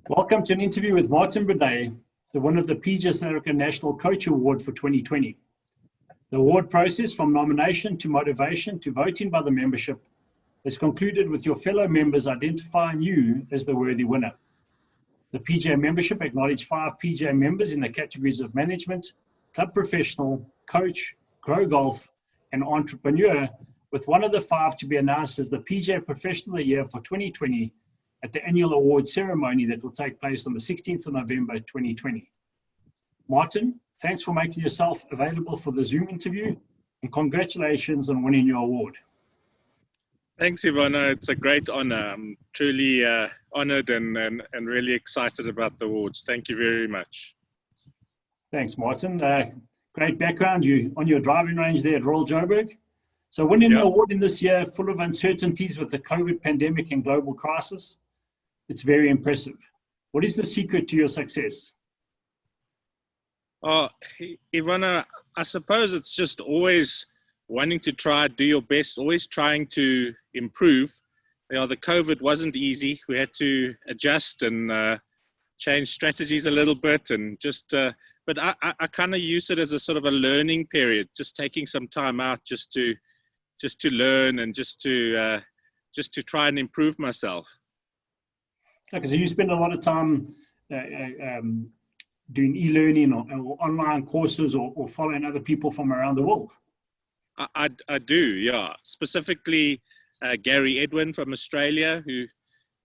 Welcome to an interview with Martin Briede, the winner of the PGA South Africa National Coach Award for 2020. The award process, from nomination to motivation to voting by the membership, is concluded with your fellow members identifying you as the worthy winner. The PGA membership acknowledged 5 PGA members in the categories of management, club professional, coach, grow golf, and entrepreneur, with one of the 5 to be announced as the PGA Professional of the Year for 2020 at the annual award ceremony that will take place on the 16th of November 2020. Martin, thanks for making yourself available for the Zoom interview, and congratulations on winning your award. Thanks, Ivana. It's a great honor. I'm truly honored and really excited about the awards. Thank you very much. Thanks, Martin. Great background. You on your driving range there at Royal Joburg. So winning the award in this year, full of uncertainties with the COVID pandemic and global crisis, it's very impressive. What is the secret to your success? Oh, Ivana, I suppose it's just always wanting to try, do your best, always trying to improve. You know, the COVID wasn't easy. We had to adjust and change strategies a little bit, and just, but I kind of use it as a sort of a learning period, just taking some time out just to learn and just to try and improve myself. Okay, so you spend a lot of time doing e-learning or online courses or following other people from around the world. I do, yeah. Specifically, Gary Edwin from Australia, who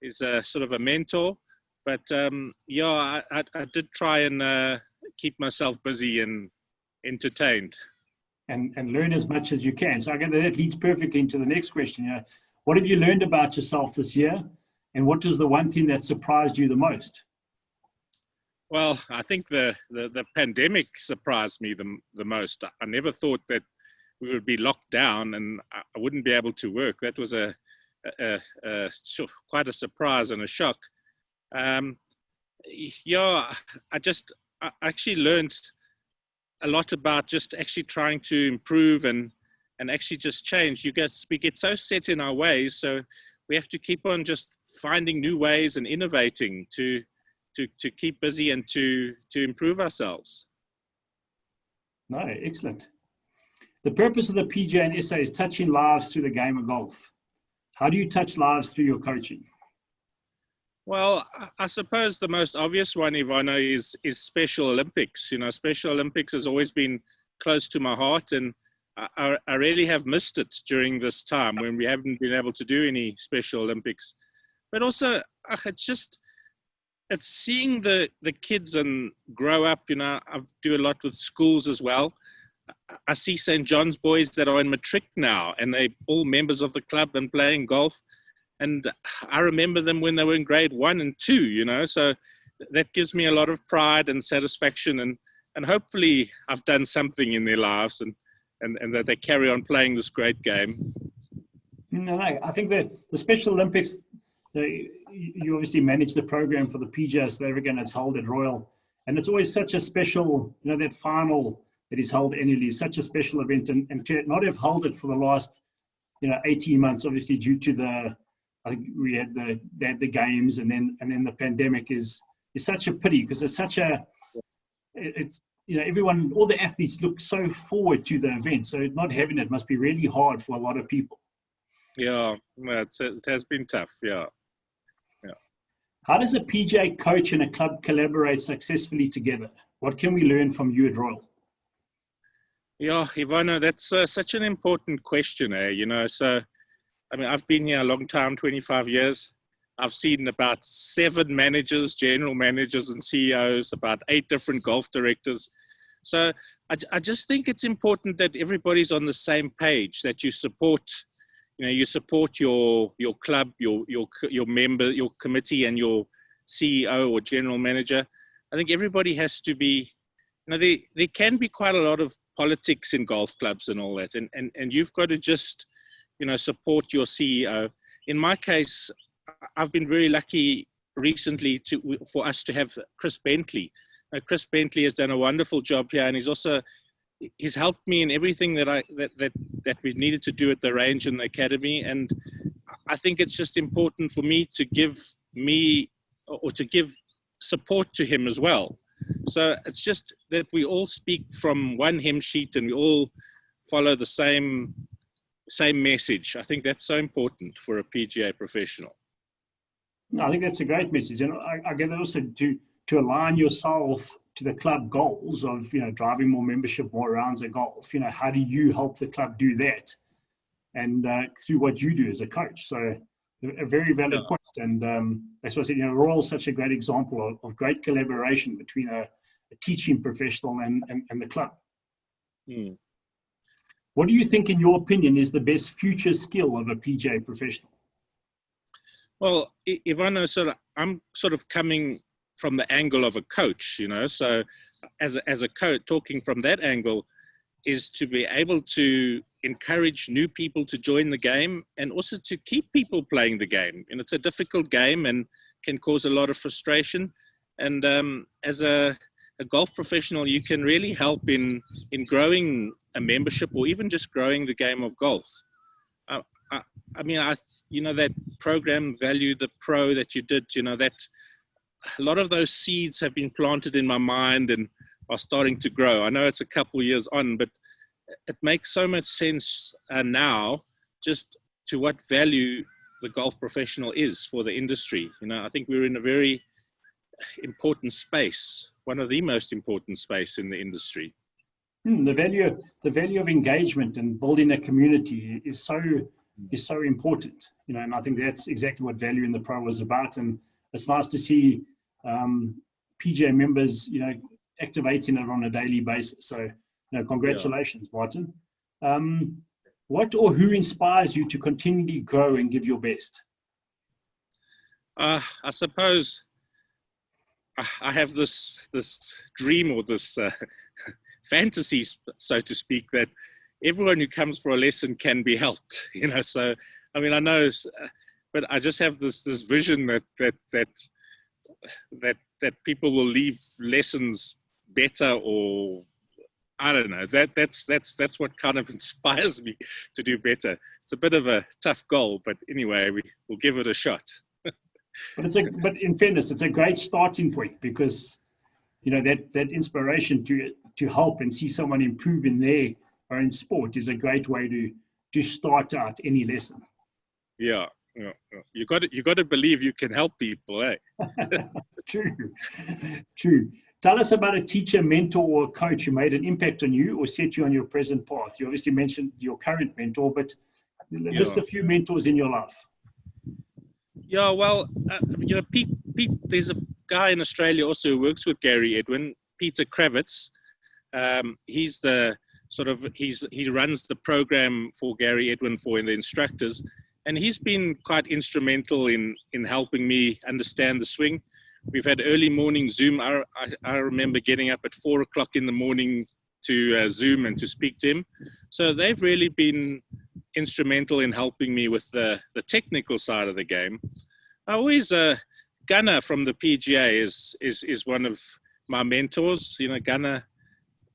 is a sort of a mentor. But yeah, I did try and keep myself busy and entertained. And learn as much as you can. So again, that leads perfectly into the next question. What have you learned about yourself this year? And what was the one thing that surprised you the most? Well, I think the pandemic surprised me the most. I never thought that we would be locked down and I wouldn't be able to work. That was quite a surprise and a shock. Yeah, I actually learned a lot about just actually trying to improve and actually just change. We get so set in our ways, so we have to keep on just finding new ways and innovating to keep busy and to improve ourselves. No, excellent. The purpose of the PGA and SA is touching lives through the game of golf. How do you touch lives through your coaching? Well, I suppose the most obvious one, Ivana, is Special Olympics. You know, Special Olympics has always been close to my heart, and I really have missed it during this time when we haven't been able to do any Special Olympics. But also, it's seeing the kids and grow up. You know, I do a lot with schools as well. I see St. John's boys that are in matric now, and they're all members of the club and playing golf. And I remember them when they were in grade 1 and 2, you know, so that gives me a lot of pride and satisfaction, and hopefully I've done something in their lives and that they carry on playing this great game. No, I think that the Special Olympics, you obviously manage the program for the PGA South Africa, and it's held at Royal, and it's always such a special, you know, that final that is held annually is such a special event, and to not have held it for the last, 18 months, obviously due to I think we had the games and then the pandemic is such a pity, because it's everyone, all the athletes look so forward to the event, so not having it must be really hard for a lot of people. Yeah, it has been tough. Yeah. How does a PGA coach and a club collaborate successfully together? What can we learn from you at Royal? Yeah, Ivana, that's such an important question, So, I mean, I've been here a long time, 25 years. I've seen about 7 managers, general managers and CEOs, about 8 different golf directors. So I just think it's important that everybody's on the same page, that you support, you support your club, your member, your committee and your CEO or general manager. I think everybody has to be, there can be quite a lot of politics in golf clubs and all that. And you've got to just, support your CEO. In my case, I've been very lucky recently for us to have Chris Bentley. Chris Bentley has done a wonderful job here, and he's helped me in everything that we needed to do at the range and the academy. And I think it's just important for me to give support to him as well. So it's just that we all speak from one hymn sheet and we all follow the same message. I think that's so important for a PGA professional. No, I think that's a great message. And I get also to align yourself to the club goals of, driving more membership, more rounds of golf. How do you help the club do that? And through what you do as a coach. So a very valid point. And that's why I said, we're all such a great example of great collaboration between a teaching professional and the club. Mm. What do you think, in your opinion, is the best future skill of a PGA professional? Well, Ivano, I'm sort of coming from the angle of a coach, so as a coach, talking from that angle is to be able to encourage new people to join the game and also to keep people playing the game. And it's a difficult game and can cause a lot of frustration. And as a golf professional, you can really help in growing a membership or even just growing the game of golf. That program, Value the Pro, that you did, that a lot of those seeds have been planted in my mind and are starting to grow. I know it's a couple years on, but it makes so much sense now just to what value the golf professional is for the industry. I think we're in a very important space, one of the most important space in the industry. The value of engagement and building a community is so important, and I think that's exactly what Value in the Pro was about. And it's nice to see PGA members, activating it on a daily basis. So, congratulations, Martin. What or who inspires you to continually grow and give your best? I suppose I have this dream or this fantasy, so to speak, that everyone who comes for a lesson can be helped. So I know, but I just have this vision that people will leave lessons better, or I don't know. That's what kind of inspires me to do better. It's a bit of a tough goal, but anyway, we'll give it a shot. But in fairness, it's a great starting point, because that inspiration to help and see someone improve in their own sport is a great way to start out any lesson. Yeah. You got to believe you can help people, eh? True. Tell us about a teacher, mentor, or coach who made an impact on you or set you on your present path. You obviously mentioned your current mentor, but just a few mentors in your life. Yeah, well, Pete, there's a guy in Australia also who works with Gary Edwin, Peter Kravitz. He's he runs the program for Gary Edwin for the instructors. And he's been quite instrumental in helping me understand the swing. We've had early morning Zoom. I remember getting up at 4 o'clock in the morning to Zoom and to speak to him. So they've really been instrumental in helping me with the technical side of the game. I always, Gunnar from the PGA is one of my mentors. Gunnar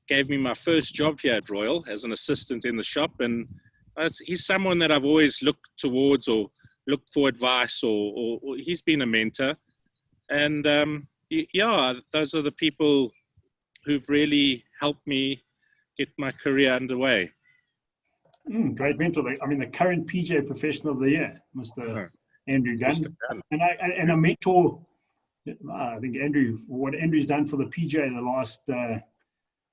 gave me my first job here at Royal as an assistant in the shop, and he's someone that I've always looked towards or looked for advice, or he's been a mentor. And those are the people who've really helped me get my career underway. Great mentor. The current PGA Professional of the Year, Mr. Andrew Gunn. And a mentor, I think what Andrew's done for the PGA in the last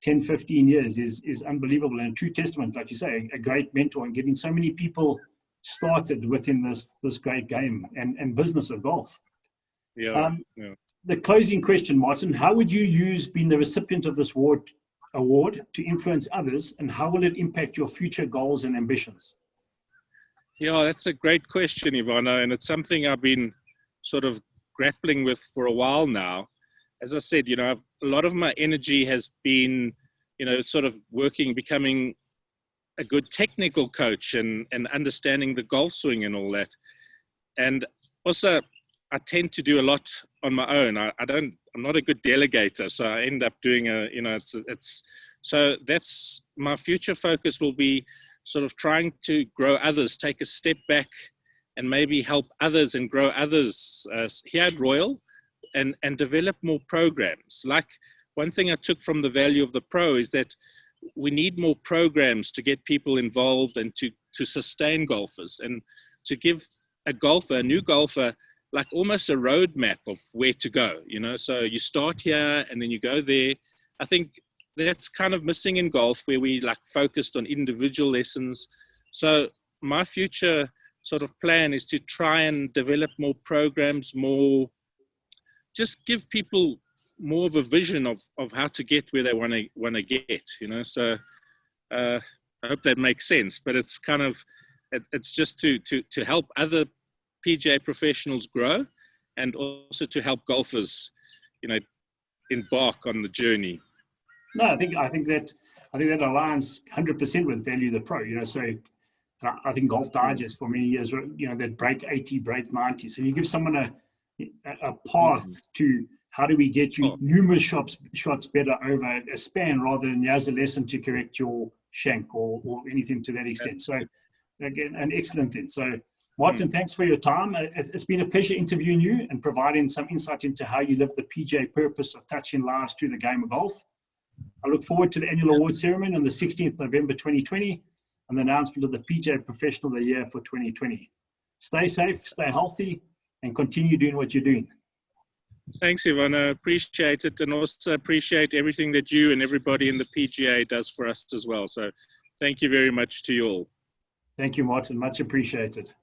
10, 15 years is unbelievable, and a true testament, like you say, a great mentor, and getting so many people started within this great game and business of golf. The closing question, Martin, how would you use being the recipient of this award to influence others, and how will it impact your future goals and ambitions? Yeah, that's a great question, Ivano, and it's something I've been sort of grappling with for a while now. As I said, a lot of my energy has been, sort of becoming a good technical coach and understanding the golf swing and all that. And also, I tend to do a lot on my own. I'm not a good delegator, so I end up doing so that's my future focus will be sort of trying to grow others, take a step back and maybe help others and grow others here at Royal, and develop more programs. Like one thing I took from the value of the pro is that we need more programs to get people involved and to sustain golfers and to give a new golfer, like almost a roadmap of where to go, you know. So you start here and then you go there. I think that's kind of missing in golf, where we like focused on individual lessons. So my future sort of plan is to try and develop more programs, just give people more of a vision of how to get where they want to get, you know. So I hope that makes sense, but it's kind of, it's just to help other PGA professionals grow, and also to help golfers, you know, embark on the journey. No, I think that aligns 100% with value the pro. You know, so I think Golf Digest for many years, you know, that break 80, break 90. So you give someone a path to how do we get you numerous shots better over a span, rather than as a lesson to correct your shank or anything to that extent. So again, an excellent thing. So Martin, thanks for your time. It's been a pleasure interviewing you and providing some insight into how you live the PGA purpose of touching lives through the game of golf. I look forward to the annual award ceremony on the 16th November 2020 and the announcement of the PGA Professional of the Year for 2020. Stay safe, stay healthy, and continue doing what you're doing. Thanks, Ivan. I appreciate it, and also appreciate everything that you and everybody in the PGA does for us as well. So thank you very much to you all. Thank you, Martin. Much appreciated.